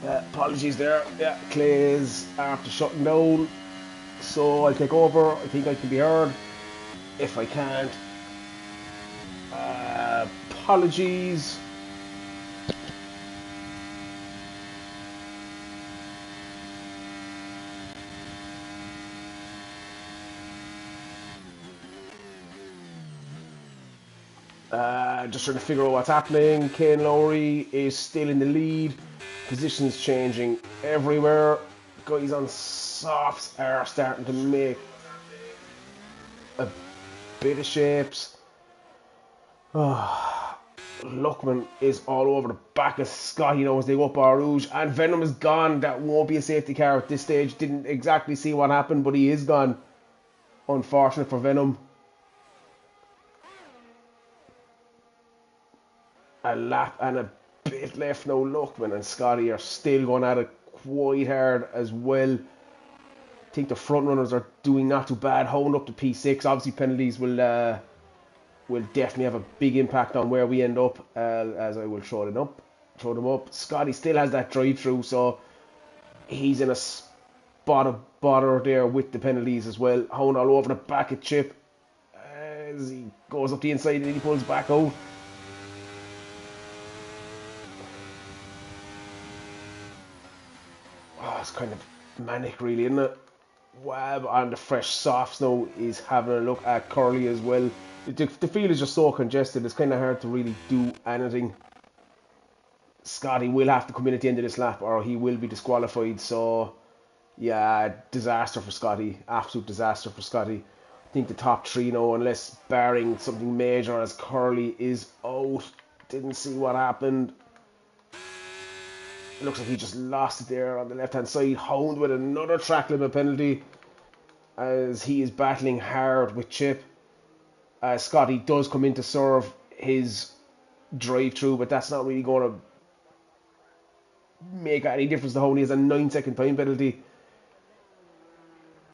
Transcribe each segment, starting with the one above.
Apologies there. Yeah, Clay's after shutting down, so I'll take over. I think I can be heard. If I can't, apologies. Just trying to figure out what's happening. Kane Lowry is still in the lead. Positions changing everywhere. Guys on softs are starting to make a bit of shapes. Luckman is all over the back of Scott, as they go up Bar Rouge. And Venom is gone. That won't be a safety car at this stage. Didn't exactly see what happened, but he is gone. Unfortunate for Venom. A lap and a bit left now. Luckman and Scotty are still going at it quite hard as well. I think the front runners are doing not too bad, holding up to P6. Obviously penalties will definitely have a big impact on where we end up, as I will throw them up. Scotty still has that drive through, so he's in a spot of bother there with the penalties as well. Holding all over the back of Chip as he goes up the inside and he pulls back out. It's kind of manic really, isn't it? Wab on the fresh softs now is having a look at Curly as well. The field is just so congested, it's kind of hard to really do anything. Scotty will have to come in at the end of this lap or he will be disqualified, so yeah, disaster for Scotty. Absolute disaster for Scotty. I think the top three now, unless barring something major as Curly is out. Didn't see what happened. Looks like he just lost it there on the left hand side. Hound with another track limit penalty as he is battling hard with Chip. Scotty does come in to serve his drive through, but that's not really going to make any difference to Hound. He has a 9-second time penalty.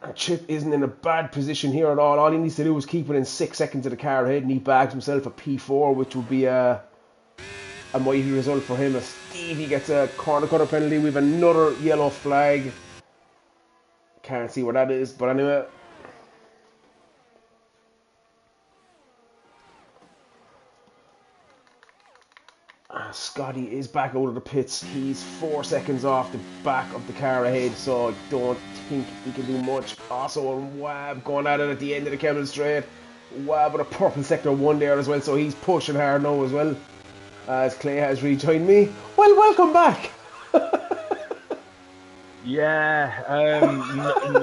And Chip isn't in a bad position here at all. All he needs to do is keep within 6 seconds of the car ahead and he bags himself a P4, which would be a mighty result for him. As Stevie gets a corner cutter penalty. We have another yellow flag. Can't see where that is, but anyway. Scotty is back out of the pits. He's 4 seconds off the back of the car ahead, so I don't think he can do much. Also, Wab going at it at the end of the Kemmel Straight. Wab with a purple sector 1 there as well, so he's pushing hard now as well. As Clay has rejoined me. Well, welcome back. Yeah,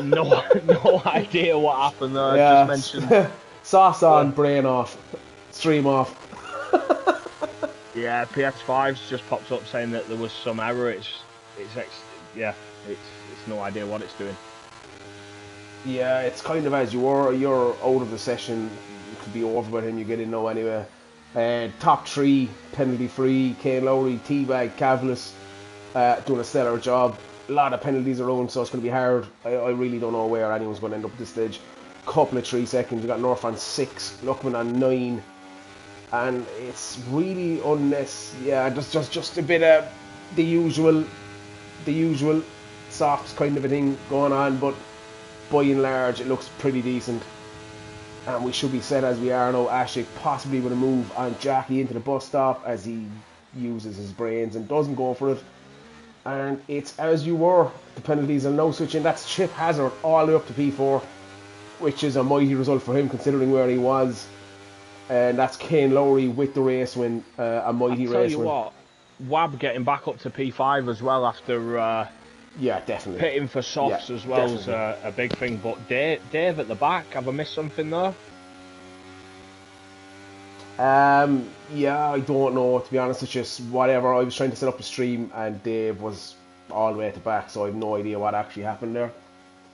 no idea what happened there. Yeah. I just mentioned sauce on, brain off, stream off. Yeah, PS5's just popped up saying that there was some error. It's no idea what it's doing. Yeah, it's kind of as you're out of the session. It could be over by the time you get in now anyway. Top three penalty free. Kane Lowry, Teabag, Cavlis doing a stellar job. A lot of penalties around, so it's going to be hard. I really don't know where anyone's going to end up at this stage. Couple of 3 seconds. You got North on 6, Luckman on 9, and it's really unnecessary. Yeah, just a bit of the usual soft kind of a thing going on, but by and large it looks pretty decent. And we should be set as we are now. Ashik possibly with a move on Jackie into the bus stop as he uses his brains and doesn't go for it. And it's as you were. The penalties are now switching. That's Chip Hazard all the way up to P4, which is a mighty result for him considering where he was. And that's Kane Lowry with the race win, a mighty race win. I'll tell you what, Wab getting back up to P5 as well after yeah, definitely pitting for softs as well is a big thing. But Dave at the back, have I missed something there? Yeah, I don't know, to be honest. It's just whatever. I was trying to set up a stream and Dave was all the way at the back, so I have no idea what actually happened there.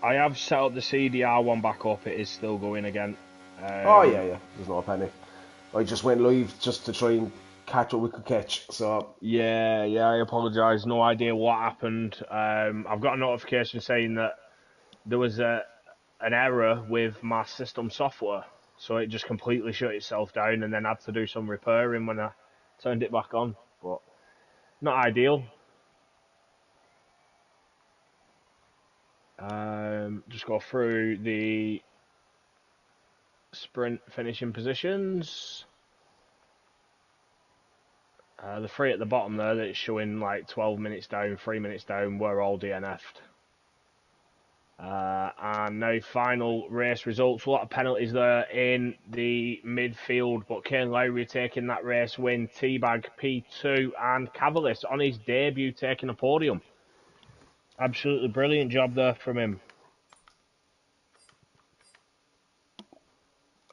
I have set up the CDR one back up. It is still going again. Oh yeah, there's no panic. I just went live just to try and catch what we could catch. So yeah, I apologise. No idea what happened. I've got a notification saying that there was an error with my system software, so it just completely shut itself down, and then had to do some repairing when I turned it back on. But not ideal. Just go through the sprint finishing positions. The three at the bottom there that's showing like 12 minutes down, 3 minutes down, were all DNF'd. And now final race results. A lot of penalties there in the midfield, but Kane Lowry taking that race win. Teabag P2 and Cavalis on his debut taking a podium. Absolutely brilliant job there from him.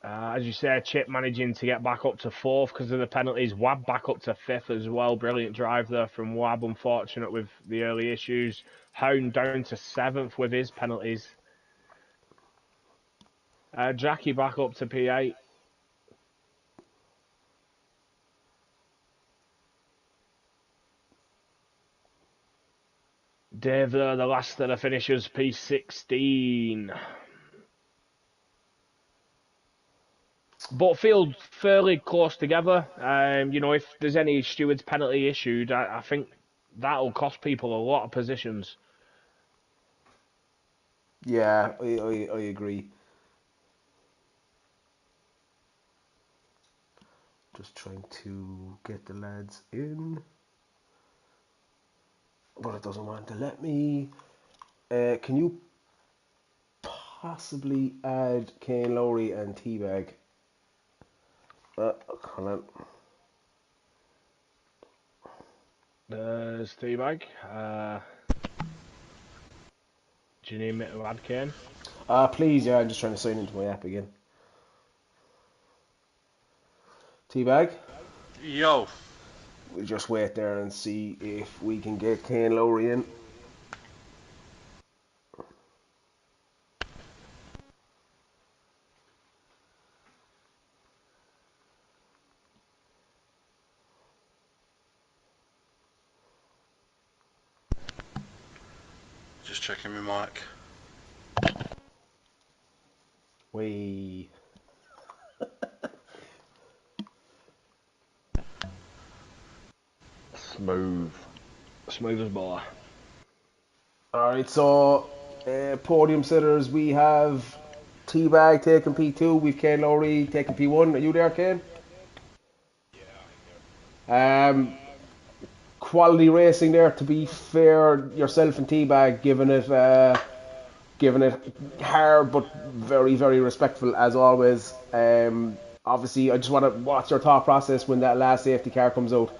As you say, Chip managing to get back up to 4th because of the penalties. Wab back up to 5th as well. Brilliant drive there from Wab, unfortunate with the early issues. Hound down to 7th with his penalties. Jackie back up to P8. Dave there, the last of the finishers, P16. But feel fairly close together. You know, if there's any stewards penalty issued, I think that'll cost people a lot of positions. Yeah, I agree. Just trying to get the lads in, but it doesn't want to let me. Can you possibly add Kane Lowry and Teabag? Hold on. There's Teabag. Do you need me to add Kane? Please, yeah, I'm just trying to sign into my app again. Teabag? Yo. We'll just wait there and see if we can get Kane Lowry in. Just checking my mic. We. Smooth as bar. Alright, so podium sitters, we have Teabag taking P2, we've Kane Lowry taking P1. Are you there, Kane? Quality racing there, to be fair. Yourself and Teabag giving it hard but very, very respectful as always. Obviously, I just want to watch your thought process when that last safety car comes out.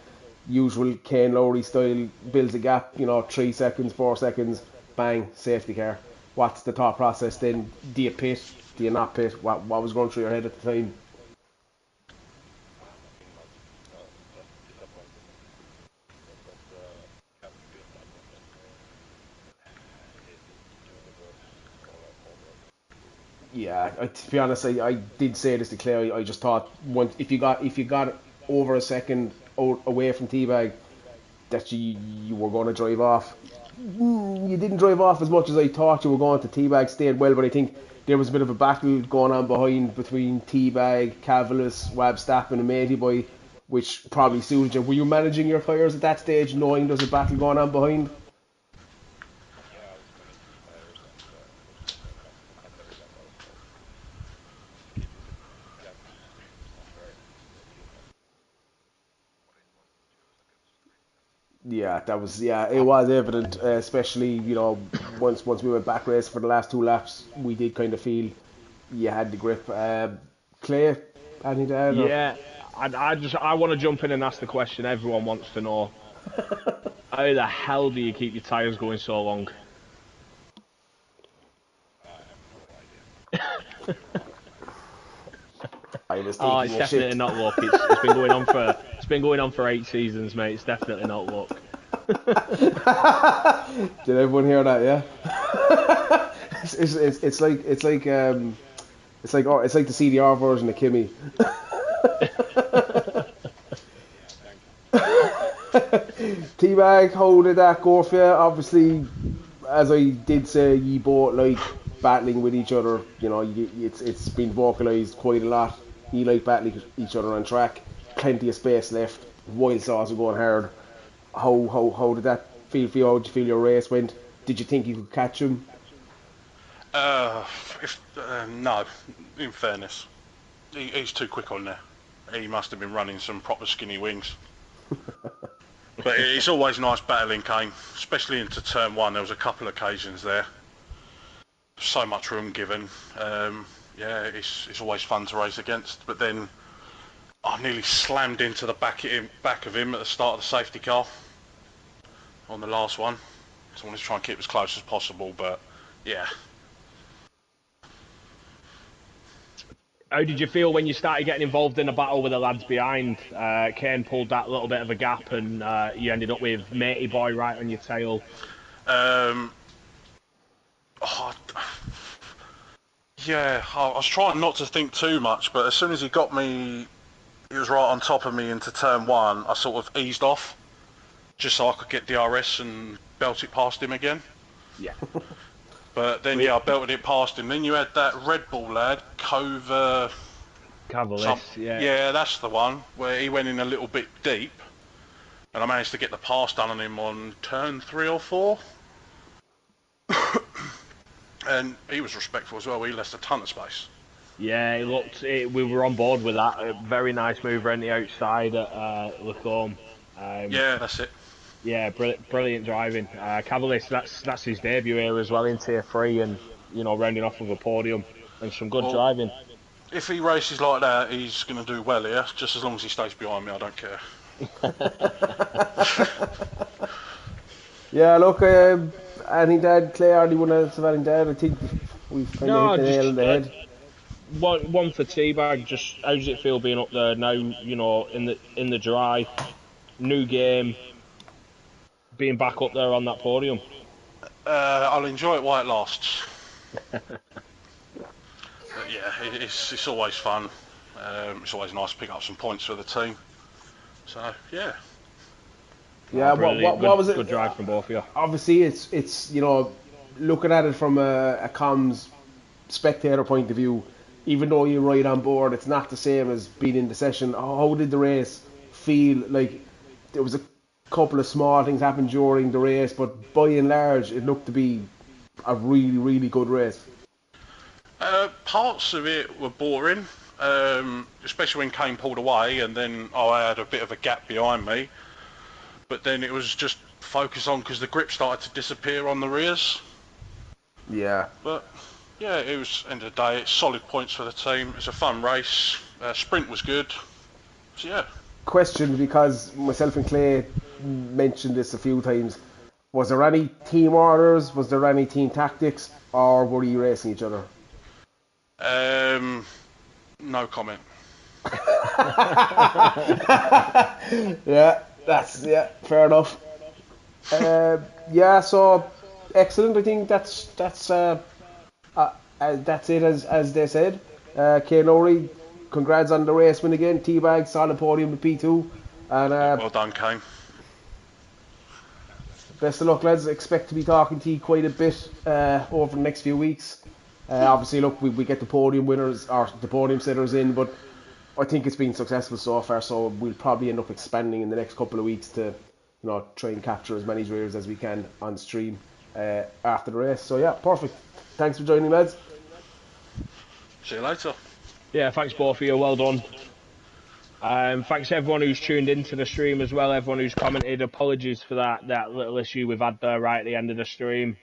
Usual Kane Lowry style, builds a gap, 3 seconds, 4 seconds, bang, safety car. What's the thought process then? Do you pit? Do you not pit? What was going through your head at the time? Yeah, to be honest, I did say this to Claire. I just thought if you got over a second away from Teabag, that you were going to drive off. You didn't drive off as much as I thought you were going to. Teabag stayed well, but I think there was a bit of a battle going on behind between Teabag, Cavalis, Wab Stappen and Matey Boy, which probably suited you. Were you managing your tyres at that stage, knowing there's a battle going on behind? Yeah, it was evident, especially once we went back race for the last 2 laps, we did kind of feel you had the grip. Clay, anything to add? Yeah, I want to jump in and ask the question everyone wants to know. How the hell do you keep your tyres going so long? It's definitely not luck. It's been going on for 8 seasons, mate. It's definitely not luck. Did everyone hear that? Yeah. it's like the CDR version of Kimmy. Teabag, how did that go for you? Obviously, as I did say, you both like battling with each other. It's been vocalised quite a lot. You like battling each other on track. Plenty of space left. Wild saws are going hard. How did that feel for you? How did you feel your race went? Did you think you could catch him? If no, in fairness, he's too quick on there. He must have been running some proper skinny wings. But it's always nice battling Kane, especially into turn one. There was a couple of occasions there. So much room given. Yeah, it's always fun to race against. But then I nearly slammed into the back of him at the start of the safety car on the last one. So I wanted to try and keep as close as possible, but yeah. How did you feel when you started getting involved in a battle with the lads behind? Kane pulled that little bit of a gap and you ended up with Matey Boy right on your tail. Yeah, I was trying not to think too much, but as soon as he got me, he was right on top of me into turn one, I sort of eased off, just so I could get DRS and belt it past him again. Yeah. But then, yeah, I belted it past him. Then you had that Red Bull lad, Cavalis, yeah. Yeah, that's the one, where he went in a little bit deep, and I managed to get the pass done on him on turn 3 or 4. And he was respectful as well. He left a ton of space. Yeah, we were on board with that. A very nice move around the outside at Lacombe. Yeah, that's it. Yeah, brilliant driving. Cavalis, that's his debut here as well in Tier 3 and, rounding off with a podium and some good driving. If he races like that, he's going to do well here, just as long as he stays behind me, I don't care. Yeah, look, anything to add, Claire? Anyone else have anything to add? I think we've kind of hit the nail on the head. One for Teabag, just how does it feel being up there now, in the dry, new game, being back up there on that podium? I'll enjoy it while it lasts. But yeah, it's always fun. It's always nice to pick up some points for the team. So yeah. Yeah, what was it? Good drive from both of you. Obviously, it's looking at it from a comms spectator point of view. Even though you're right on board, it's not the same as being in the session. How did the race feel? Like, there was a couple of small things happened during the race, but by and large, it looked to be a really, really good race. Parts of it were boring, especially when Kane pulled away, and then I had a bit of a gap behind me. But then it was just focus on because the grip started to disappear on the rears. Yeah. But yeah, it was end of the day. It's solid points for the team. It's a fun race. Sprint was good. So yeah. Question, because myself and Clay mentioned this a few times. Was there any team orders? Was there any team tactics? Or were you racing each other? No comment. Yeah. Fair enough. Yeah, so excellent. I think that's it as they said. Kane Lowry, congrats on the race win again. Teabag, solid podium with P2, and well done, Kane. Best of luck, lads. Expect to be talking to you quite a bit over the next few weeks. Obviously, look, we get the podium winners or the podium setters in, but I think it's been successful so far, so we'll probably end up expanding in the next couple of weeks to, try and capture as many drivers as we can on stream after the race. So yeah, perfect. Thanks for joining, lads. See you later. Yeah, thanks both of you. Well done. Thanks everyone who's tuned into the stream as well. Everyone who's commented. Apologies for that little issue we've had there right at the end of the stream.